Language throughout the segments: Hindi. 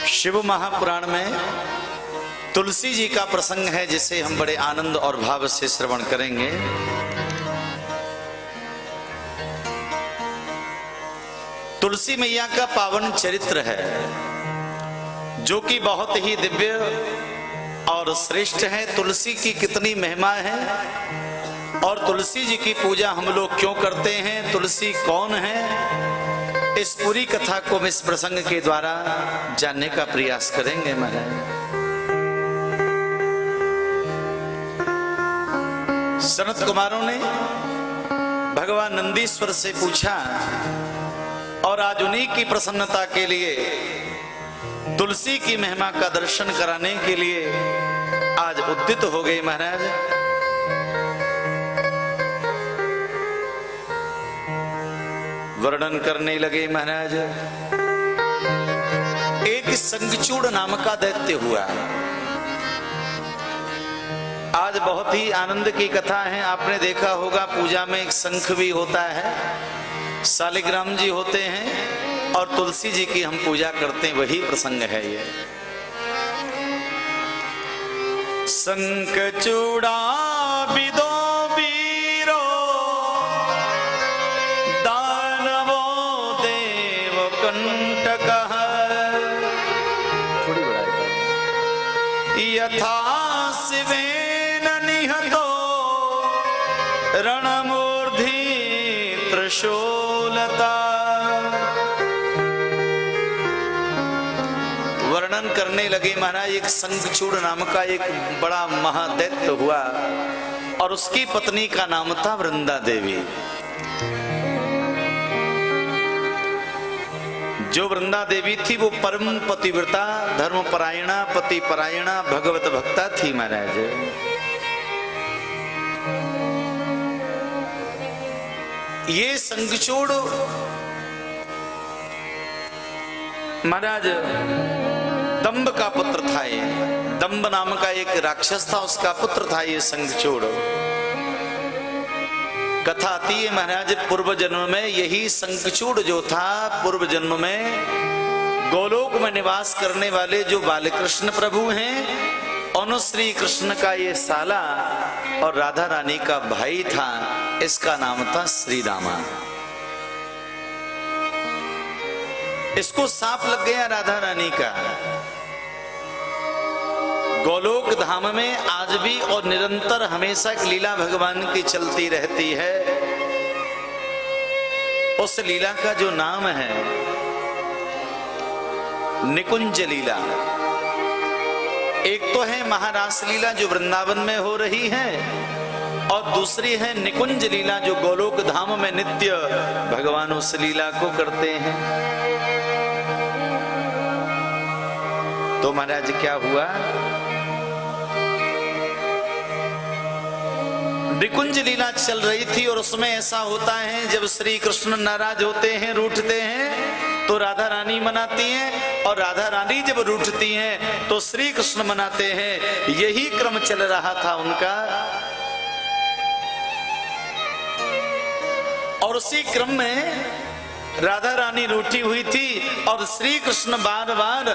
शिव महापुराण में तुलसी जी का प्रसंग है, जिसे हम बड़े आनंद और भाव से श्रवण करेंगे। तुलसी मैया का पावन चरित्र है, जो कि बहुत ही दिव्य और श्रेष्ठ है। तुलसी की कितनी महिमा है और तुलसी जी की पूजा हम लोग क्यों करते हैं, तुलसी कौन है, इस पूरी कथा को हम इस प्रसंग के द्वारा जानने का प्रयास करेंगे। महाराज सनत कुमारों ने भगवान नंदीश्वर से पूछा और आज उन्हीं की प्रसन्नता के लिए, तुलसी की महिमा का दर्शन कराने के लिए आज उद्यत हो गए। महाराज वर्णन करने लगे। महाराज एक संगचूड़ नाम का दैत्य हुआ। आज बहुत ही आनंद की कथा है। आपने देखा होगा पूजा में एक शंख भी होता है, शालिग्राम जी होते हैं और तुलसी जी की हम पूजा करते हैं, वही प्रसंग है ये। शंख चूड़ा बिदो बीरो दानवो देव कंटकः थोड़ी बढ़ाएगा। यथा शिवेन निहतो रणमूर्धि त्रिशूलता। वर्णन करने लगे महाराज, एक शंखचूड़ नाम का एक बड़ा महादैत्य हुआ और उसकी पत्नी का नाम था वृंदा देवी। जो वृंदा देवी थी वो परम पतिव्रता, धर्मपरायणा, पतिपरायणा, भगवत भक्ता थी। महाराज ये शंखचूड़ महाराज दंभ का पुत्र था। ये दंभ नाम का एक राक्षस था, उसका पुत्र था ये शंखचूड़। कथा आती है महाराज, पूर्व जन्म में यही शंखचूड़ जो था, पूर्व जन्म में गोलोक में निवास करने वाले जो बालकृष्ण प्रभु हैं, उन श्री कृष्ण का ये साला और राधा रानी का भाई था। इसका नाम था श्री रामा। इसको सांप लग गया राधा रानी का। गोलोक धाम में आज भी और निरंतर हमेशा एक लीला भगवान की चलती रहती है। उस लीला का जो नाम है निकुंज लीला। एक तो है महारास लीला जो वृंदावन में हो रही है, और दूसरी है निकुंज लीला जो गोलोक धाम में नित्य भगवान उस लीला को करते हैं। तो महाराज क्या हुआ, निकुंज लीला चल रही थी और उसमें ऐसा होता है, जब श्री कृष्ण नाराज होते हैं, रूठते हैं, तो राधा रानी मनाती हैं, और राधा रानी जब रूठती हैं तो श्री कृष्ण मनाते हैं। यही क्रम चल रहा था उनका। और उसी क्रम में राधा रानी रूठी हुई थी और श्री कृष्ण बार बार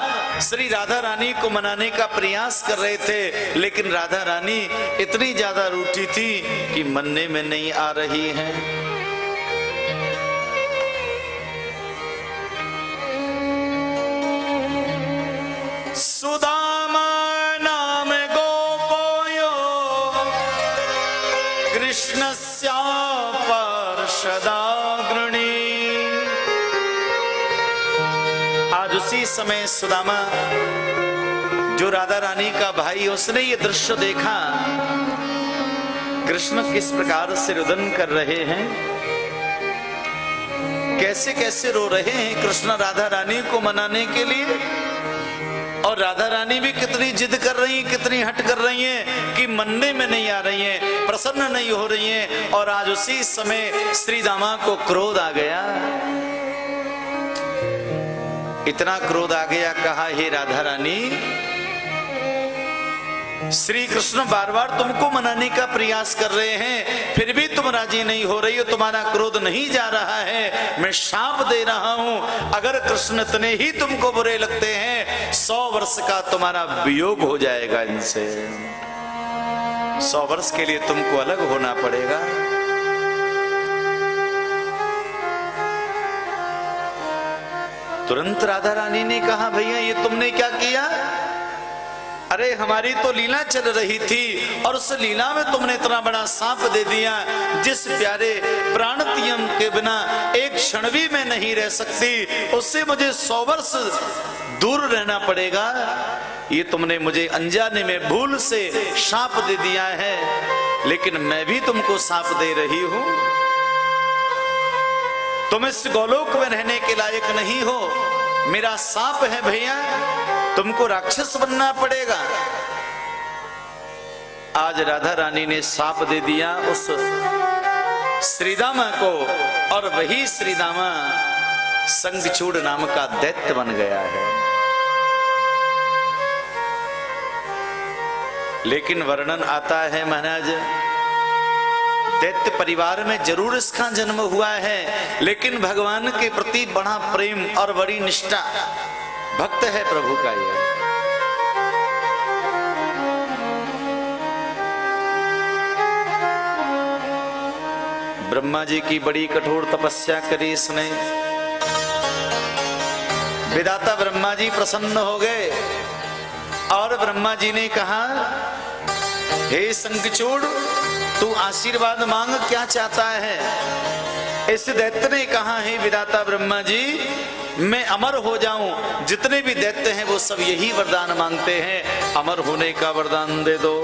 श्री राधा रानी को मनाने का प्रयास कर रहे थे, लेकिन राधा रानी इतनी ज्यादा रूठी थी कि मनने में नहीं आ रही है। सुदामा नाम गोपोयो कृष्णस्या पार्षदाग्रणी। आज उसी समय सुदामा जो राधा रानी का भाई, उसने ये दृश्य देखा, कृष्ण किस प्रकार से रुदन कर रहे हैं, कैसे कैसे रो रहे हैं कृष्ण राधा रानी को मनाने के लिए, और राधा रानी भी कितनी जिद कर रही हैं, कितनी हट कर रही हैं कि मनने में नहीं आ रही हैं, प्रसन्न नहीं हो रही हैं। और आज उसी समय श्री दामा को क्रोध आ गया। इतना क्रोध आ गया, कहा हे राधा रानी, श्री कृष्ण बार बार तुमको मनाने का प्रयास कर रहे हैं, फिर भी तुम राजी नहीं हो रही हो, तुम्हारा क्रोध नहीं जा रहा है। मैं शाप दे रहा हूं, अगर कृष्ण इतने ही तुमको बुरे लगते हैं, 100 वर्ष का तुम्हारा वियोग हो जाएगा इनसे। 100 वर्ष के लिए तुमको अलग होना पड़ेगा। तुरंत राधा रानी ने कहा, भैया ये तुमने क्या किया? अरे हमारी तो लीला चल रही थी और उस लीला में तुमने इतना बड़ा सांप दे दिया, जिस प्यारे प्राणतियम के बिना एक क्षण भी मैं नहीं रह सकती, उससे मुझे 100 वर्ष दूर रहना पड़ेगा। ये तुमने मुझे अनजाने में भूल से सांप दे दिया है, लेकिन मैं भी तुमको सांप दे रही हूं। तुम इस गोलोक में रहने के लायक नहीं हो, मेरा सांप है भैया, तुमको राक्षस बनना पड़ेगा। आज राधा रानी ने सांप दे दिया उस श्रीदामा को, और वही श्रीदामा संगचूड़ नाम का दैत्य बन गया है। लेकिन वर्णन आता है महाराज, दैत्य परिवार में जरूर इसका जन्म हुआ है, लेकिन भगवान के प्रति बड़ा प्रेम और बड़ी निष्ठा, भक्त है प्रभु का ये। ब्रह्मा जी की बड़ी कठोर तपस्या करी इसने। विधाता ब्रह्मा जी प्रसन्न हो गए और ब्रह्मा जी ने कहा, हे शंखचूड़, तू आशीर्वाद मांग, क्या चाहता है? इस दैत्य ने कहा, हे विधाता ब्रह्मा जी, मैं अमर हो जाऊं। जितने भी दैत्य हैं वो सब यही वरदान मांगते हैं, अमर होने का वरदान दे दो।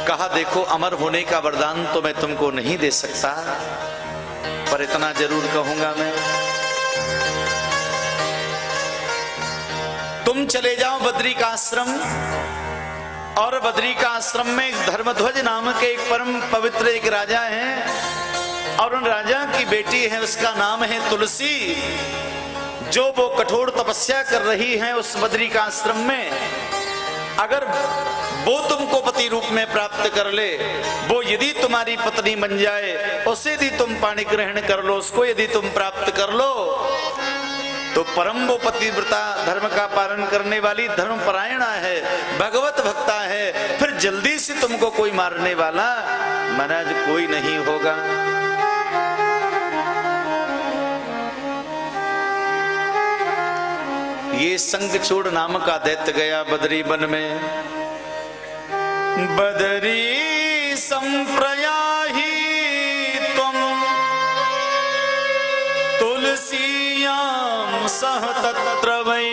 कहा, देखो अमर होने का वरदान तो मैं तुमको नहीं दे सकता, पर इतना जरूर कहूंगा मैं, तुम चले जाओ बद्री का आश्रम, और बद्री का आश्रम में धर्मध्वज नाम के एक परम पवित्र एक राजा हैं, और उन राजा की बेटी है, उसका नाम है तुलसी, जो वो कठोर तपस्या कर रही है उस बद्री का आश्रम में। अगर वो तुमको पति रूप में प्राप्त कर ले, वो यदि तुम्हारी पत्नी बन जाए, उसे यदि तुम पाणी ग्रहण कर लो, उसको यदि तुम प्राप्त कर लो, तो परम वो पतिव्रता, धर्म का पालन करने वाली, धर्मपरायणा है, भगवत भक्ता है, फिर जल्दी से तुमको कोई मारने वाला महाराज कोई नहीं होगा। ये संगचूड़ नाम का दैत्य गया बदरी वन में। बदरी संप्रयाहि त्वं तुलसीयां सह तत्र वै।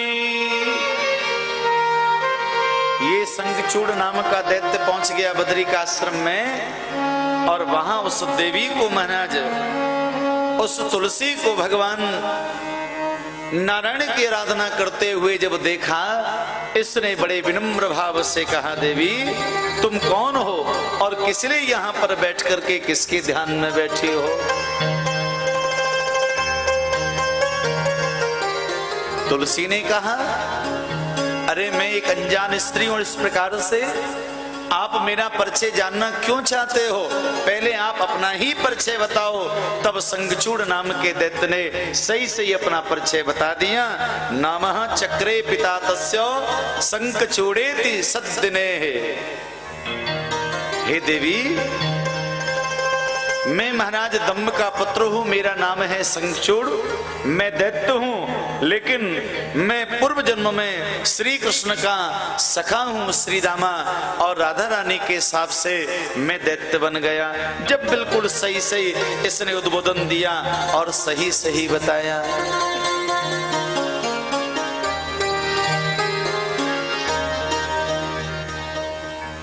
ये संगचूड़ नाम का दैत्य पहुंच गया बदरी का आश्रम में, और वहां उस देवी को महाराज, उस तुलसी को भगवान नारायण की आराधना करते हुए जब देखा, इसने बड़े विनम्र भाव से कहा, देवी तुम कौन हो और किस लिए यहाँ पर बैठ करके किसके ध्यान में बैठी हो? तुलसी ने कहा, अरे मैं एक अनजान स्त्री हूं, इस प्रकार से आप मेरा परिचय जानना क्यों चाहते हो? पहले आप अपना ही परिचय बताओ। तब संगचूड़ नाम के दैत्य ने सही सही अपना परिचय बता दिया। नामः चक्रे पिता तस्य संकचूड़ेति सद्दिने। हे देवी, मैं महाराज दम्भ का पुत्र हूं, मेरा नाम है संगचूड़, मैं दैत्य हूं, लेकिन मैं पूर्व जन्म में श्री कृष्ण का सखा हूं, श्रीदामा और राधा रानी के हिसाब से मैं दैत्य बन गया। जब बिल्कुल सही सही इसने उद्बोधन दिया और सही सही बताया।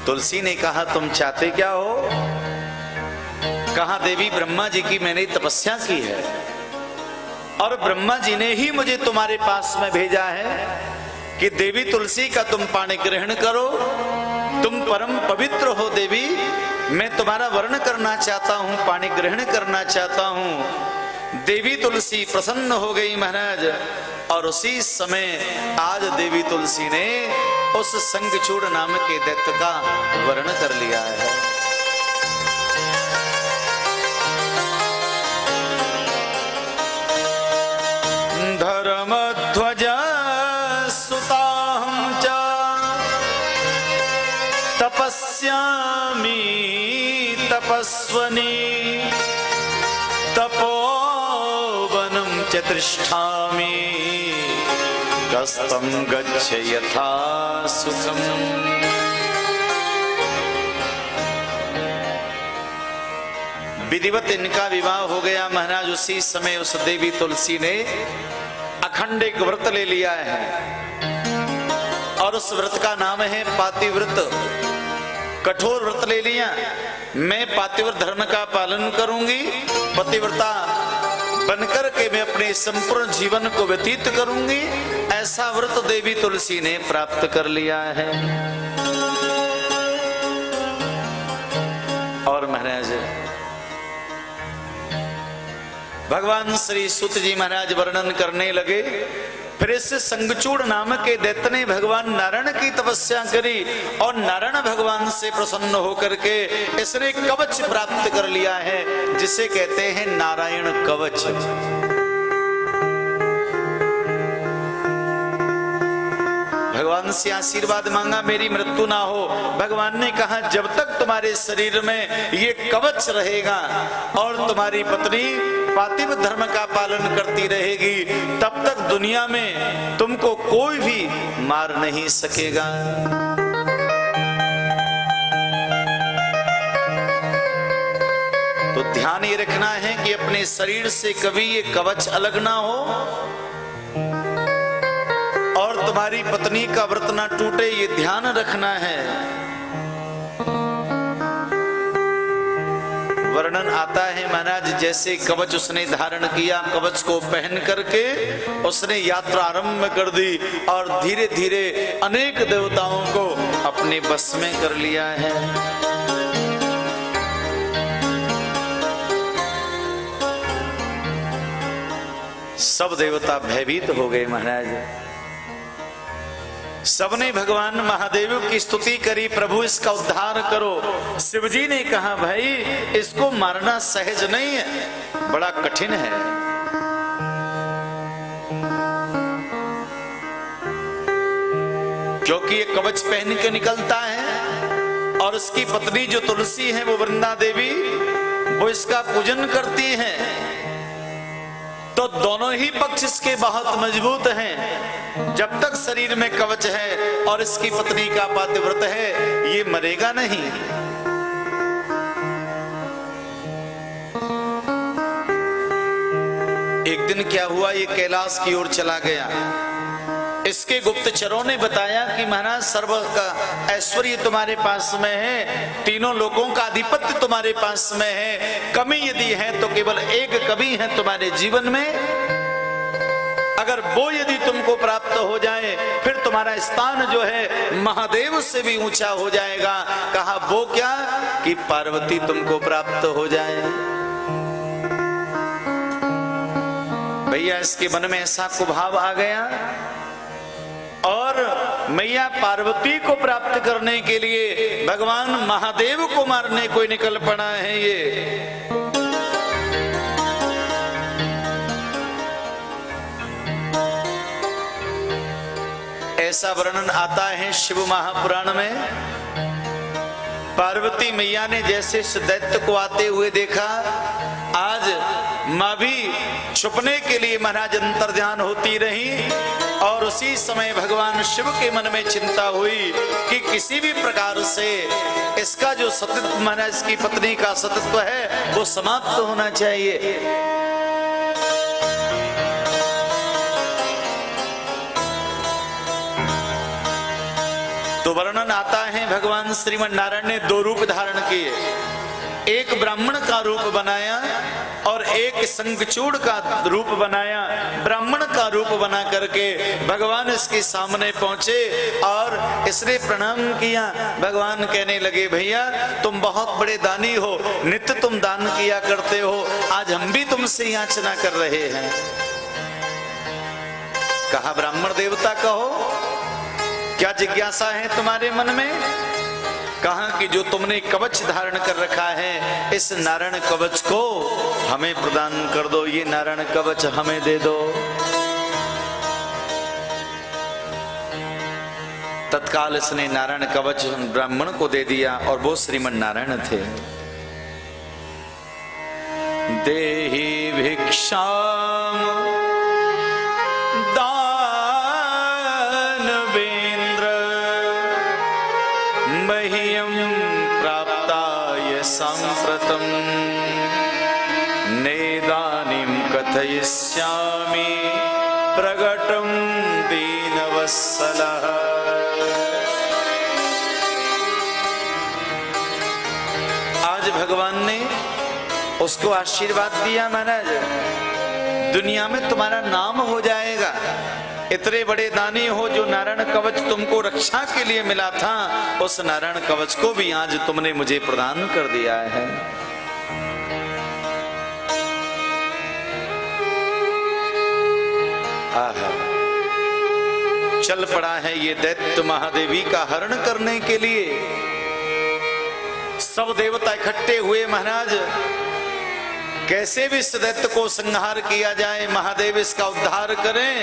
तुलसी ने कहा, तुम चाहते क्या हो? कहा, देवी ब्रह्मा जी की मैंने तपस्या की है और ब्रह्मा जी ने ही मुझे तुम्हारे पास में भेजा है कि देवी तुलसी का तुम पाणी ग्रहण करो, तुम परम पवित्र हो देवी, मैं तुम्हारा वर्ण करना चाहता हूं, पाणी ग्रहण करना चाहता हूं। देवी तुलसी प्रसन्न हो गई महाराज और उसी समय आज देवी तुलसी ने उस संगचूड़ नाम के दैत्य का वर्ण कर लिया है। धर्मध्वज सुताहं च तपस्यामि तपस्वनी तपोवनं च तिष्ठामि कस्तं गच्छ यथा सुखम्। विधिवत इनका विवाह हो गया महाराज। उसी समय उस देवी तुलसी ने अखंड एक व्रत ले लिया है और उस व्रत का नाम है पातिव्रत। कठोर व्रत ले लिया, मैं पातिव्रत धर्म का पालन करूंगी, पतिव्रता बनकर के मैं अपने संपूर्ण जीवन को व्यतीत करूंगी, ऐसा व्रत देवी तुलसी ने प्राप्त कर लिया है। और महाराज भगवान श्री सुत जी महाराज वर्णन करने लगे। फिर इस संगचूड़ नाम के दैत्य ने भगवान नारायण की तपस्या करी और नारायण भगवान से प्रसन्न होकर के इसने कवच प्राप्त कर लिया है, जिसे कहते हैं नारायण कवच। भगवान से आशीर्वाद मांगा मेरी मृत्यु ना हो। भगवान ने कहा जब तक तुम्हारे शरीर में ये कवच रहेगा और तुम्हारी पत्नी पातिव्रत धर्म का पालन करती रहेगी, तब तक दुनिया में तुमको कोई भी मार नहीं सकेगा। तो ध्यान ये रखना है कि अपने शरीर से कभी ये कवच अलग ना हो और तुम्हारी पत्नी का व्रत ना टूटे, ये ध्यान रखना है। वर्णन आता है महाराज जैसे कवच उसने धारण किया, कवच को पहन करके उसने यात्रा आरंभ कर दी और धीरे धीरे अनेक देवताओं को अपने बस में कर लिया है। सब देवता भयभीत हो गए महाराज। सबने भगवान महादेव की स्तुति करी, प्रभु इसका उद्धार करो। शिवजी ने कहा भाई इसको मारना सहज नहीं है, बड़ा कठिन है। क्योंकि ये कवच पहन के निकलता है और उसकी पत्नी जो तुलसी है वो वृंदा देवी वो इसका पूजन करती हैं, तो दोनों ही पक्ष इसके बहुत मजबूत हैं। जब तक शरीर में कवच है और इसकी पत्नी का पातिव्रत है ये मरेगा नहीं। एक दिन क्या हुआ, ये कैलाश की ओर चला गया। इसके गुप्तचरों ने बताया कि महाराज सर्व का ऐश्वर्य तुम्हारे पास में है, तीनों लोगों का आधिपत्य तुम्हारे पास में है, कमी यदि है तो केवल एक कमी है तुम्हारे जीवन में, अगर वो यदि तुमको प्राप्त हो जाए फिर तुम्हारा स्थान जो है महादेव से भी ऊंचा हो जाएगा। कहा वो क्या, कि पार्वती तुमको प्राप्त हो जाए। भैया इसके मन में ऐसा कुभाव आ गया और मैया पार्वती को प्राप्त करने के लिए भगवान महादेव को मारने को निकल पड़ा है। ये ऐसा वर्णन आता है शिव महापुराण में। पार्वती मैया ने जैसे इस दैत्य को आते हुए देखा, आज मां भी छुपने के लिए महाराज अंतर्ध्यान होती रही और उसी समय भगवान शिव के मन में चिंता हुई कि किसी भी प्रकार से इसका जो सतित्व महाराज की पत्नी का सतित्व है वो समाप्त होना चाहिए। तो वर्णन आता है भगवान श्रीमन नारायण ने दो रूप धारण किए, एक ब्राह्मण का रूप बनाया और एक शंखचूड़ का रूप बनाया। ब्राह्मण का रूप बना करके भगवान इसके सामने पहुंचे और इसने प्रणाम किया। भगवान कहने लगे भैया तुम बहुत बड़े दानी हो, नित्य तुम दान किया करते हो, आज हम भी तुमसे याचना कर रहे हैं। कहा ब्राह्मण देवता कहो, क्या जिज्ञासा है तुम्हारे मन में? कहा कि जो तुमने कवच धारण कर रखा है, इस नारायण कवच को हमें प्रदान कर दो, ये नारायण कवच हमें दे दो। तत्काल इसने नारायण कवच ब्राह्मण को दे दिया और वो श्रीमन नारायण थे। देहि भिक्षाम दानवेन्द्र मह्यं प्राप्ताय सांप्रतम् नेदानीं कथयिष्यामि प्रगटं दीनवत्सलः। आज भगवान ने उसको आशीर्वाद दिया, महाराज दुनिया में तुम्हारा नाम हो जाएगा, इतने बड़े दानी हो। जो नारायण कवच तुमको रक्षा के लिए मिला था, उस नारायण कवच को भी आज तुमने मुझे प्रदान कर दिया है। आहा, चल पड़ा है ये दैत्य महादेवी का हरण करने के लिए। सब देवता इकट्ठे हुए, महाराज कैसे भी इस दैत्य को संहार किया जाए, महादेव इसका उद्धार करें।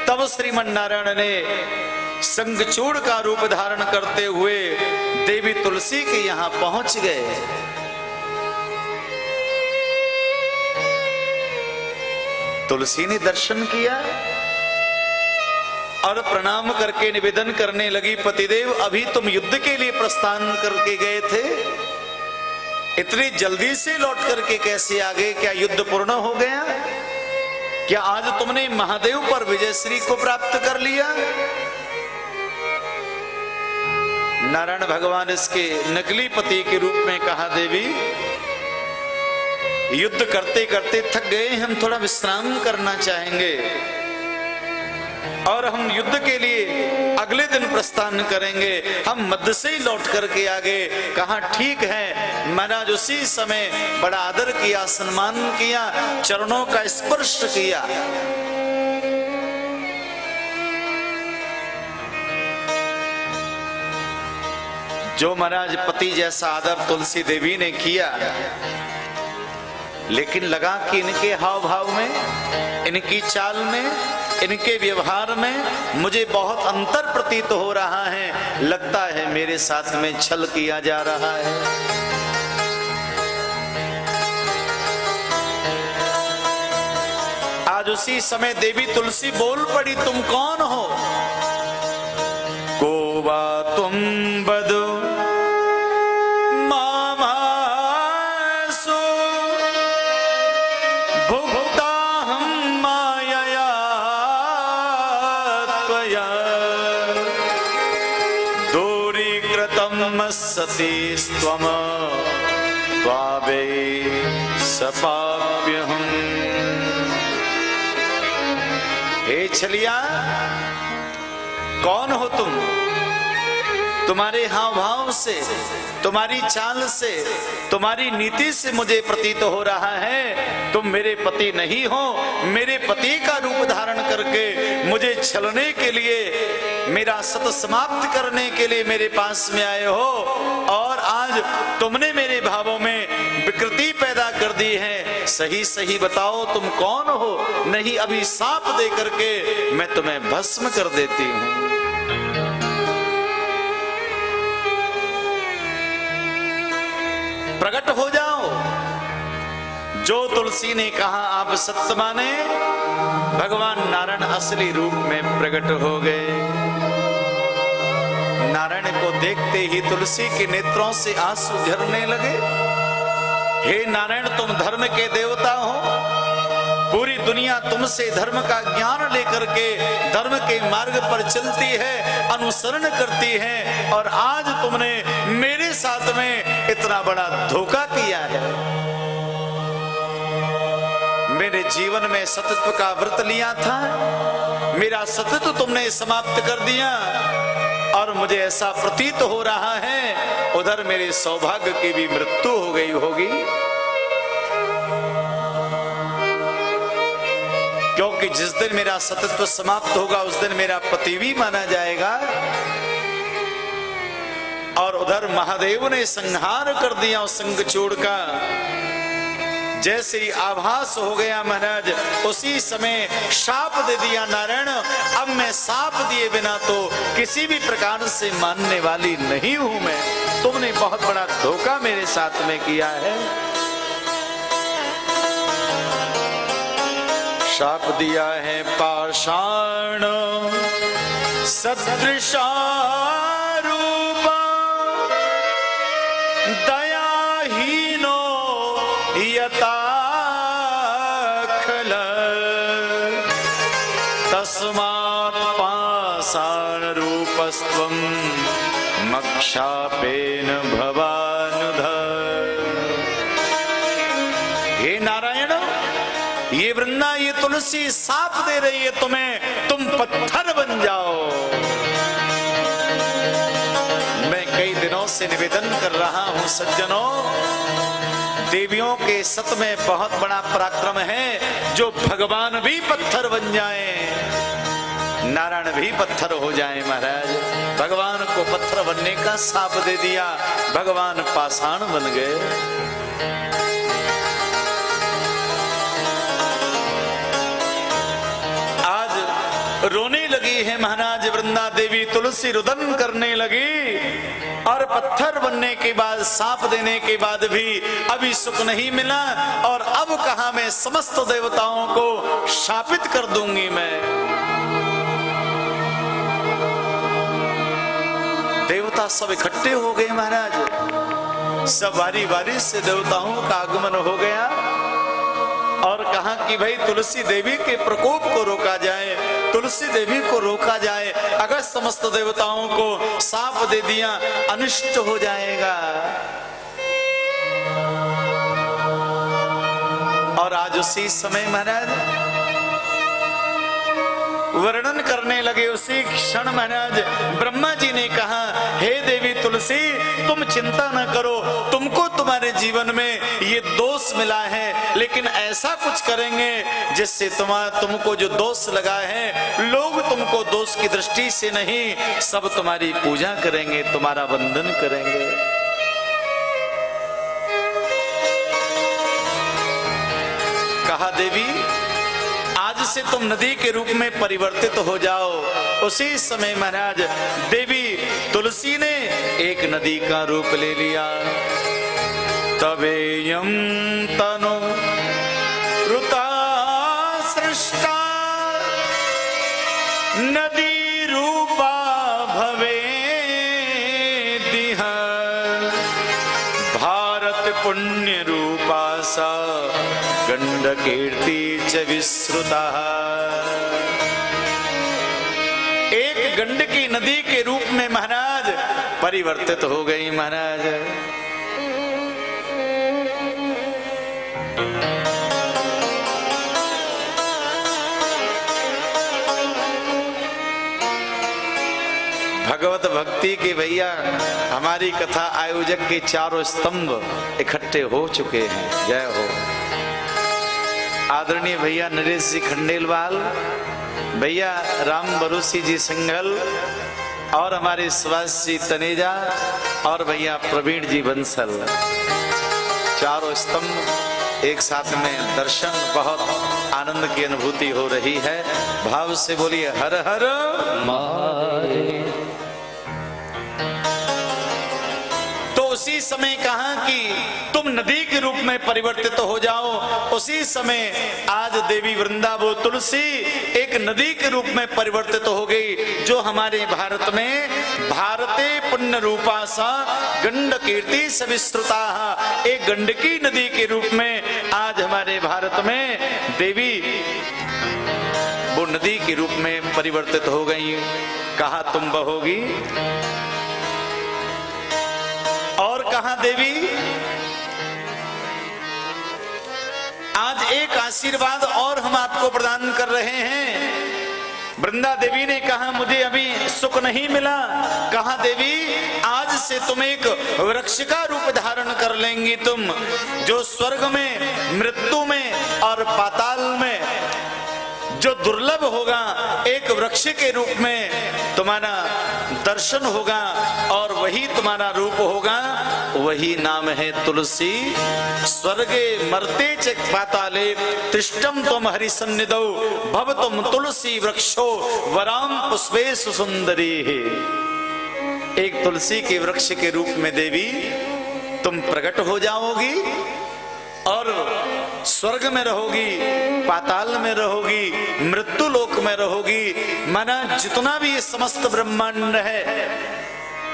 तब श्रीमन नारायण ने संगचूड़ का रूप धारण करते हुए देवी तुलसी के यहां पहुंच गए। तुलसी ने दर्शन किया और प्रणाम करके निवेदन करने लगी, पतिदेव अभी तुम युद्ध के लिए प्रस्थान करके गए थे, इतनी जल्दी से लौट करके कैसे आ गए? क्या युद्ध पूर्ण हो गया? क्या आज तुमने महादेव पर विजयश्री को प्राप्त कर लिया? नारायण भगवान इसके नकली पति के रूप में कहा, देवी युद्ध करते करते थक गए, हम थोड़ा विश्राम करना चाहेंगे और हम युद्ध के लिए अगले दिन प्रस्थान करेंगे, हम मध्य से ही लौट करके आ गए। कहा ठीक है। महाराज उसी समय बड़ा आदर किया, सम्मान किया, चरणों का स्पर्श किया। जो महाराज पति जैसा आदर तुलसी देवी ने किया, लेकिन लगा कि इनके हाव भाव में, इनकी चाल में, इनके व्यवहार में मुझे बहुत अंतर प्रतीत हो रहा है। लगता है मेरे साथ में छल किया जा रहा है। आज उसी समय देवी तुलसी बोल पड़ी, तुम कौन हो? कोवा तुम बदो सतीस्त्वम त्वावे सपाप्यहम्। हे छलिया, कौन हो तुम? तुम्हारे हाव भाव से, तुम्हारी चाल से, तुम्हारी नीति से मुझे प्रतीत हो रहा है तुम मेरे पति नहीं हो। मेरे पति का रूप धारण करके मुझे छलने के लिए, मेरा सत समाप्त करने के लिए मेरे पास में आए हो, और आज तुमने मेरे भावों में विकृति पैदा कर दी है। सही सही बताओ तुम कौन हो, नहीं अभी सांप दे करके मैं तुम्हें भस्म कर देती हूं। प्रकट हो जाओ। जो तुलसी ने कहा आप सत्य माने, भगवान नारायण असली रूप में प्रकट हो गए। नारायण को देखते ही तुलसी के नेत्रों से आंसू झरने लगे। हे नारायण, तुम धर्म के देवता हो, पूरी दुनिया तुमसे धर्म का ज्ञान लेकर के धर्म के मार्ग पर चलती है, अनुसरण करती है, और आज तुमने मेरे साथ में इतना बड़ा धोखा किया है। मेरे जीवन में सतत्व का व्रत लिया था, मेरा सतत्व तुमने समाप्त कर दिया, और मुझे ऐसा प्रतीत हो रहा है उधर मेरे सौभाग्य की भी मृत्यु हो गई होगी। क्योंकि जिस दिन मेरा सतत्व समाप्त होगा उस दिन मेरा पति भी माना जाएगा। और उधर महादेव ने संहार कर दिया उस शंखचूड़ का। जैसे ही आभास हो गया महाराज, उसी समय शाप दे दिया नारायण, अब मैं शाप दिए बिना तो किसी भी प्रकार से मानने वाली नहीं हूं मैं। तुमने बहुत बड़ा धोखा मेरे साथ में किया है। शाप दिया है पाषाण सदृशा रूपा, दयाहीनो यथा खल, तस्मात् पाषाण रूपस्त्वं मक्षापेन भवानुध। हे नारायण, ये वृंदा, ये तुलसी साप दे रही है तुम्हें, तुम पत्थर बन जाओ। मैं कई दिनों से निवेदन कर रहा हूं सज्जनों, देवियों के सत में बहुत बड़ा पराक्रम है। जो भगवान भी पत्थर बन जाएं, नारायण भी पत्थर हो जाएं महाराज। भगवान को पत्थर बनने का शाप दे दिया, भगवान पाषाण बन गए। रोने लगी है महाराज वृंदा देवी, तुलसी रुदन करने लगी। और पत्थर बनने के बाद, सांप देने के बाद भी अभी सुख नहीं मिला। और अब कहा मैं समस्त देवताओं को शापित कर दूंगी मैं। देवता सब इकट्ठे हो गए महाराज, सब बारी बारी से देवताओं का आगमन हो गया। और कहा कि भाई तुलसी देवी के प्रकोप को रोका जाए, तुलसी देवी को रोका जाए। अगर समस्त देवताओं को शाप दे दिया अनिष्ट हो जाएगा। और आज उसी समय महाराज वर्णन करने लगे। उसी क्षण महाराज ब्रह्मा जी ने कहा, हे देवी तुलसी, तुम चिंता न करो, तुमको तुम्हारे जीवन में ये दोष मिला है, लेकिन ऐसा कुछ करेंगे जिससे तुमको जो दोष लगा है, लोग तुमको दोष की दृष्टि से नहीं, सब तुम्हारी पूजा करेंगे, तुम्हारा वंदन करेंगे। कहा देवी आज से तुम नदी के रूप में परिवर्तित हो जाओ। उसी समय महाराज देवी तुलसी ने एक नदी का रूप ले लिया। तवेयं तनु ऋता सृष्टा नदी रूपा भवे दिह, भारत पुण्य रूपा सा गंड कीर्ति च विश्रुता। एक गंडकी नदी के रूप में महाराज परिवर्तित हो गई महाराज। भगवत भक्ति के भैया हमारी कथा आयोजक के चारों स्तंभ इकट्ठे हो चुके हैं। जय हो। आदरणीय भैया नरेश जी खंडेलवाल, भैया राम बरूसी जी सिंघल, और हमारे सुभाष जी तनेजा, और भैया प्रवीण जी बंसल, चारों स्तंभ एक साथ में दर्शन, बहुत आनंद की अनुभूति हो रही है। भाव से बोलिए हर हर महादेव। तो उसी समय कहा कि तुम नदी के रूप में परिवर्तित हो जाओ। उसी समय आज देवी वृंदा वो तुलसी एक नदी के रूप में परिवर्तित हो गई, जो हमारे भारत में भारते पुण्य रूपा सा गंड कीर्ति सविश्रुता, एक गंडकी नदी के रूप में आज हमारे भारत में देवी वो नदी के रूप में परिवर्तित हो गई। कहा तुम बहोगी। और कहा देवी आज एक आशीर्वाद और हम आपको प्रदान कर रहे हैं। वृंदा देवी ने कहा मुझे अभी सुख नहीं मिला। कहा देवी आज से तुम एक वृक्ष का रूप धारण कर लेंगी, तुम जो स्वर्ग में, मृत्यु में और पाताल में जो दुर्लभ होगा, एक वृक्ष के रूप में तुम्हारा दर्शन होगा और वही तुम्हारा रूप होगा, वही नाम है तुलसी। स्वर्गे मर्ते च पाताले तिष्ठम तुम हरि सन्निधौ भव तुम तुलसी वृक्षो वराम पुष्पेषु सुंदरी है। एक तुलसी के वृक्ष के रूप में देवी तुम प्रकट हो जाओगी और स्वर्ग में रहोगी, पाताल में रहोगी, मृत्यु लोक में रहोगी। माना जितना भी ये समस्त ब्रह्मांड है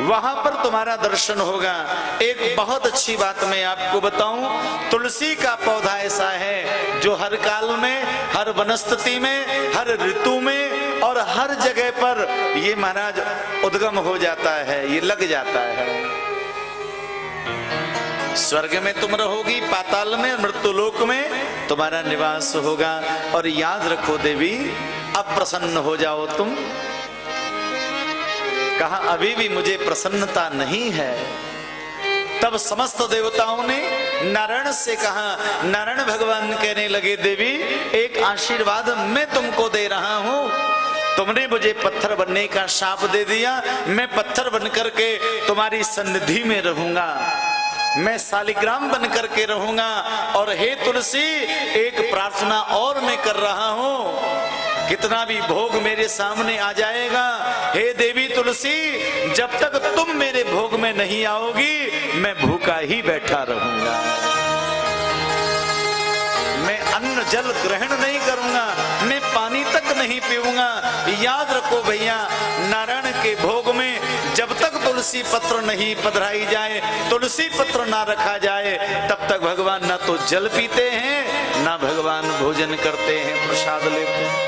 वहां पर तुम्हारा दर्शन होगा। एक बहुत अच्छी बात मैं आपको बताऊं, तुलसी का पौधा ऐसा है जो हर काल में, हर वनस्पति में, हर ऋतु में और हर जगह पर ये महाराज उद्गम हो जाता है, ये लग जाता है। स्वर्ग में तुम रहोगी, पाताल में, मृत्युलोक में तुम्हारा निवास होगा। और याद रखो देवी, अब प्रसन्न हो जाओ तुम। कहा अभी भी मुझे प्रसन्नता नहीं है। तब समस्त देवताओं ने नारायण से कहा, नारायण भगवान कहने लगे देवी एक आशीर्वाद मैं तुमको दे रहा हूं। तुमने मुझे पत्थर बनने का शाप दे दिया, मैं पत्थर बन करके तुम्हारी सन्निधि में रहूंगा, मैं शालिग्राम बन करके रहूंगा। और हे तुलसी, एक प्रार्थना और मैं कर रहा हूं, कितना भी भोग मेरे सामने आ जाएगा, हे देवी तुलसी, जब तक तुम मेरे भोग में नहीं आओगी मैं भूखा ही बैठा रहूंगा, मैं अन्न जल ग्रहण नहीं करूंगा, मैं पानी तक नहीं पीऊंगा। याद रखो भैया, नारायण के भोग में जब तक तुलसी पत्र नहीं पधराई जाए, तुलसी पत्र ना रखा जाए, तब तक भगवान ना तो जल पीते हैं ना भगवान भोजन करते हैं, प्रसाद लेते हैं।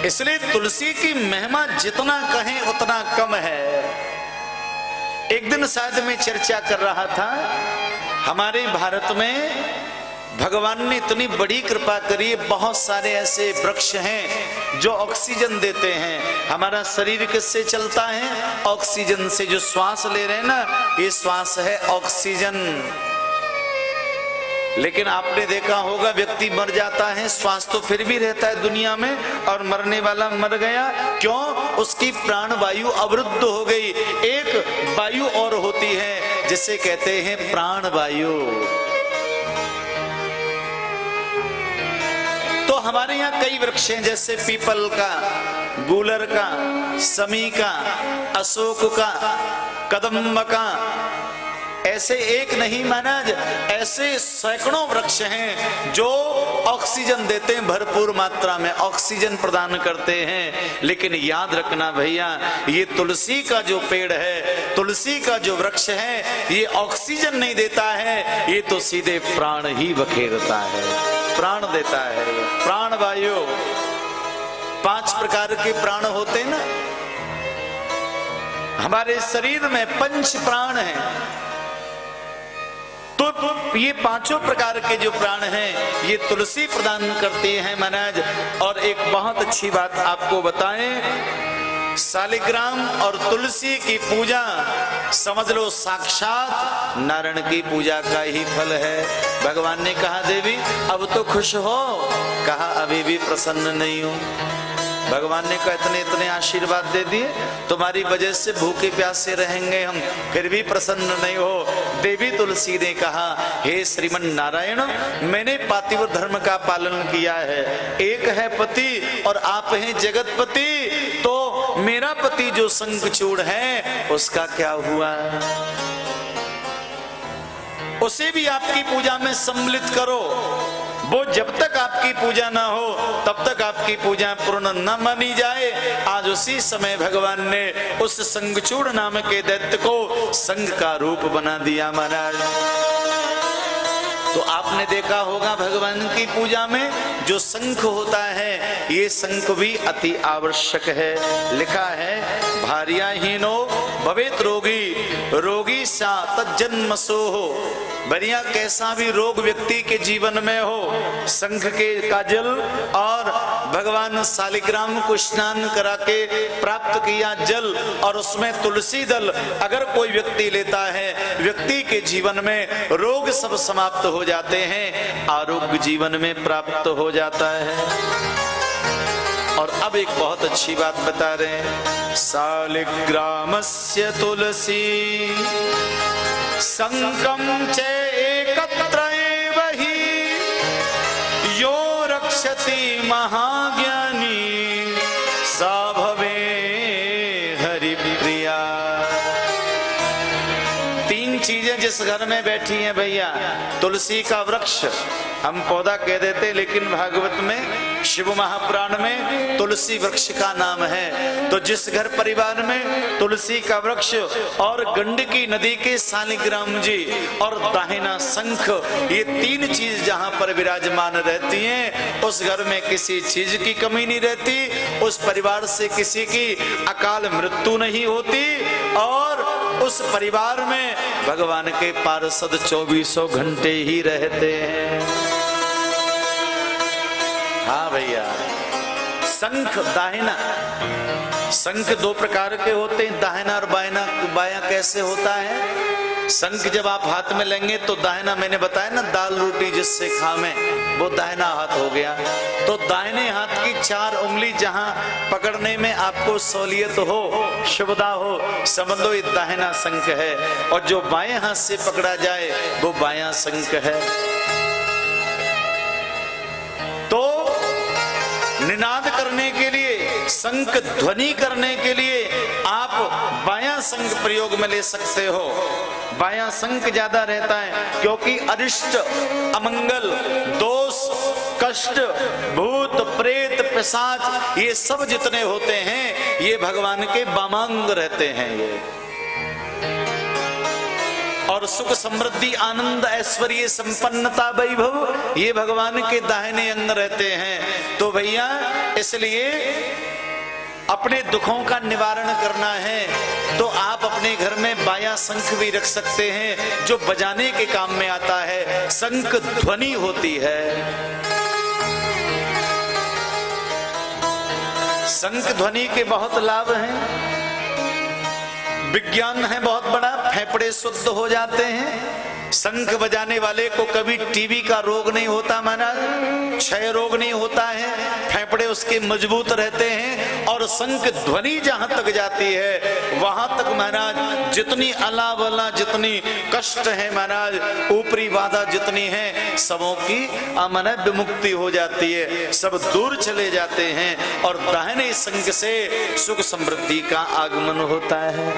इसलिए तुलसी की महिमा जितना कहें उतना कम है। एक दिन शायद मैं चर्चा कर रहा था, हमारे भारत में भगवान ने इतनी बड़ी कृपा करी, बहुत सारे ऐसे वृक्ष हैं जो ऑक्सीजन देते हैं। हमारा शरीर किससे चलता है? ऑक्सीजन से। जो श्वास ले रहे हैं ना, ये श्वास है ऑक्सीजन। लेकिन आपने देखा होगा व्यक्ति मर जाता है, श्वास तो फिर भी रहता है दुनिया में, और मरने वाला मर गया क्यों? उसकी प्राण वायु अवरुद्ध हो गई। एक वायु और होती है जिसे कहते हैं प्राण वायु। तो हमारे यहाँ कई वृक्ष हैं, जैसे पीपल का, गूलर का, समी का, अशोक का, कदम्ब का, ऐसे एक नहीं महाराज, ऐसे सैकड़ों वृक्ष हैं जो ऑक्सीजन देते हैं, भरपूर मात्रा में ऑक्सीजन प्रदान करते हैं। लेकिन याद रखना भैया, ये तुलसी का जो पेड़ है, तुलसी का जो वृक्ष है, ये ऑक्सीजन नहीं देता है, ये तो सीधे प्राण ही बखेरता है, प्राण देता है, प्राण वायु। 5 प्रकार के प्राण होते हैं ना हमारे शरीर में, 5 प्राण हैं। तो ये 5 प्रकार के जो प्राण हैं ये तुलसी प्रदान करते हैं महाराज। और एक बहुत अच्छी बात आपको बताएं, शालिग्राम और तुलसी की पूजा समझ लो साक्षात नारायण की पूजा का ही फल है। भगवान ने कहा देवी अब तो खुश हो, कहा अभी भी प्रसन्न नहीं हूं। भगवान ने कहा इतने इतने आशीर्वाद दे दिए, तुम्हारी वजह से भूखे प्यासे रहेंगे हम, फिर भी प्रसन्न नहीं हो। देवी तुलसी ने कहा हे श्रीमन नारायण, मैंने पार्थिव धर्म का पालन किया है, एक है पति और आप हैं जगतपति, तो मेरा पति जो शंखचूड़ है उसका क्या हुआ? उसे भी आपकी पूजा में सम्मिलित करो। वो जब तक आपकी पूजा ना हो तब तक आपकी पूजा पूर्ण न मानी जाए। आज उसी समय भगवान ने उस शंखचूड़ नाम के दैत्य को शंख का रूप बना दिया महाराज। तो आपने देखा होगा भगवान की पूजा में जो शंख होता है, ये शंख भी अति आवश्यक है। लिखा है भार्याहीनो भवेत रोगी, रोगी सा तज्जन्मसो हो, बढ़िया कैसा भी रोग व्यक्ति के जीवन में हो, शंख का जल और भगवान शालिग्राम को स्नान करा के प्राप्त किया जल और उसमें तुलसी दल अगर कोई व्यक्ति लेता है, व्यक्ति के जीवन में रोग सब समाप्त हो जाते हैं, आरोग्य जीवन में प्राप्त हो जाता है। और अब एक बहुत अच्छी बात बता रहे हैं, शालिग्रामस्य तुलसी संगम च एकत्रैव हि यो रक्षति महाज्ञानी सा भवे हरिप्रिया। तीन चीजें जिस घर में बैठी हैं भैया, तुलसी का वृक्ष हम पौधा कह देते, लेकिन भागवत में शिव महापुराण में तुलसी वृक्ष का नाम है। तो जिस घर परिवार में तुलसी का वृक्ष और गंडकी नदी के शालिग्राम जी और दाहिना शंख, ये तीन चीज जहां पर विराजमान रहती हैं, उस घर में किसी चीज की कमी नहीं रहती, उस परिवार से किसी की अकाल मृत्यु नहीं होती और उस परिवार में भगवान के पार्षद 24 घंटे ही रहते हैं। हाँ भैया, शंख दाहिना, शंख दो प्रकार के होते हैं, दाहिना और बायां कैसे होता है? शंख जब आप हाथ में लेंगे तो दाहिना, मैंने बताया ना दाल रोटी जिससे खावे वो दाहिना हाथ हो गया। तो दाहिने हाथ की 4 उंगली जहां पकड़ने में आपको सहूलियत हो, सुविधा हो, समझ लो ये दाहिना शंख है। और जो बाएं हाथ से पकड़ा जाए वो बायां शंख है। तो निनाद करने के लिए, शंख ध्वनि करने के लिए आप बायां शंख प्रयोग में ले सकते हो। बायां शंख ज्यादा रहता है क्योंकि अरिष्ट, अमंगल, दोष, कष्ट, भूत, प्रेत, पिशाच, ये सब जितने होते हैं ये भगवान के वामांग रहते हैं ये। और सुख, समृद्धि, आनंद, ऐश्वर्य, संपन्नता, वैभव, ये भगवान के दाहिने अंग रहते हैं। तो भैया इसलिए अपने दुखों का निवारण करना है तो आप अपने घर में बायां शंख भी रख सकते हैं, जो बजाने के काम में आता है। शंख ध्वनि होती है। शंख ध्वनि के बहुत लाभ हैं, विज्ञान है बहुत बड़ा, फेफड़े शुद्ध हो जाते हैं। शंख बजाने वाले को कभी टीबी का रोग नहीं होता महाराज, क्षय रोग नहीं होता है, फेफड़े उसके मजबूत रहते हैं। और शंख ध्वनि जहां तक जाती है वहां तक महाराज जितनी अलावला, जितनी कष्ट है महाराज, ऊपरी बाधा जितनी है, सबों की अमन विमुक्ति हो जाती है, सब दूर चले जाते हैं और दाहिने शंख से सुख समृद्धि का आगमन होता है।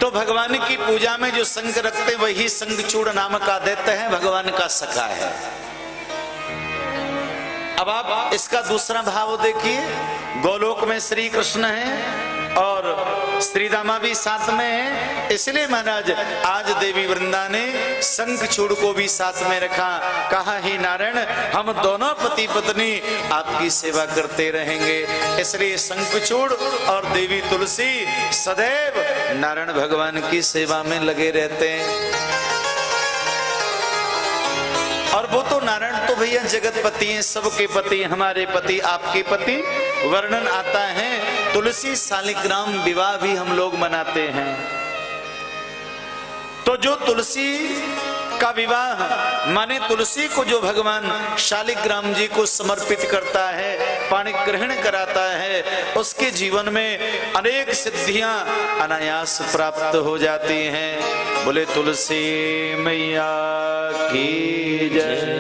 तो भगवान की पूजा में जो शंख रखते वही शंखचूड़ नाम का दैत्य है, भगवान का सखा है। अब आप इसका दूसरा भाव देखिए, गोलोक में श्री कृष्ण है और श्री रामा भी साथ में है, इसलिए महाराज आज देवी वृंदा ने शंखचूड़ को भी साथ में रखा। कहा ही नारायण हम दोनों पति पत्नी आपकी सेवा करते रहेंगे, इसलिए शंखचूड़ और देवी तुलसी सदैव नारायण भगवान की सेवा में लगे रहते हैं। और वो तो नारायण तो भैया जगत पति हैं, सबके पति, हमारे पति, आपके पति। वर्णन आता है तुलसी शालिग्राम विवाह भी हम लोग मनाते हैं। तो जो तुलसी का विवाह माने तुलसी को जो भगवान शालिग्राम जी को समर्पित करता है, पाणी ग्रहण कराता है, उसके जीवन में अनेक सिद्धियां अनायास प्राप्त हो जाती हैं। बोले तुलसी मैया की जय।